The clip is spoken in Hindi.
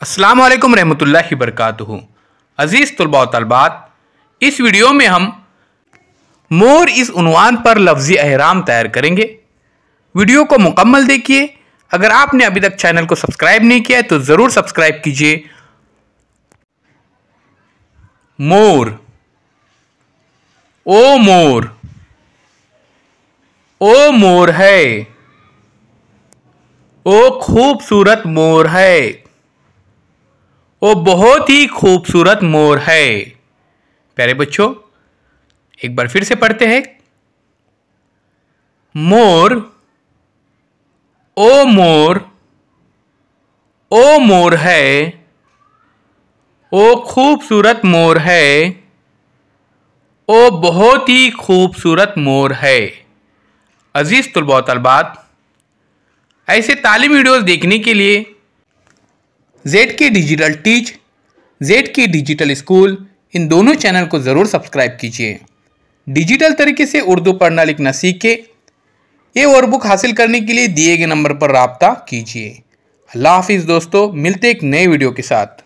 अस्सलाम वालेकुम रहमतुल्लाहि बरकातुहू। अज़ीज़ तुलबा व तलबात, इस वीडियो में हम मोर इस उन्वान पर लफ्ज़ी अहराम तैयार करेंगे। वीडियो को मुकम्मल देखिए। अगर आपने अभी तक चैनल को सब्सक्राइब नहीं किया है तो ज़रूर सब्सक्राइब कीजिए। मोर, ओ मोर, ओ मोर है, ओ खूबसूरत मोर है, ओ बहुत ही खूबसूरत मोर है। प्यारे बच्चों, एक बार फिर से पढ़ते हैं। मोर, ओ मोर, ओ मोर है, ओ खूबसूरत मोर है, ओ बहुत ही खूबसूरत मोर है। अजीज तुलबा व तलबात, ऐसे तालीमी वीडियोस देखने के लिए ZK digital teach, ZK digital school, इन दोनों चैनल को ज़रूर सब्सक्राइब कीजिए। डिजिटल तरीके से उर्दू पढ़ना लिखना सीखे। ये वर्कबुक हासिल करने के लिए दिए गए नंबर पर राब्ता कीजिए। अल्लाह हाफिज़ दोस्तों, मिलते एक नए वीडियो के साथ।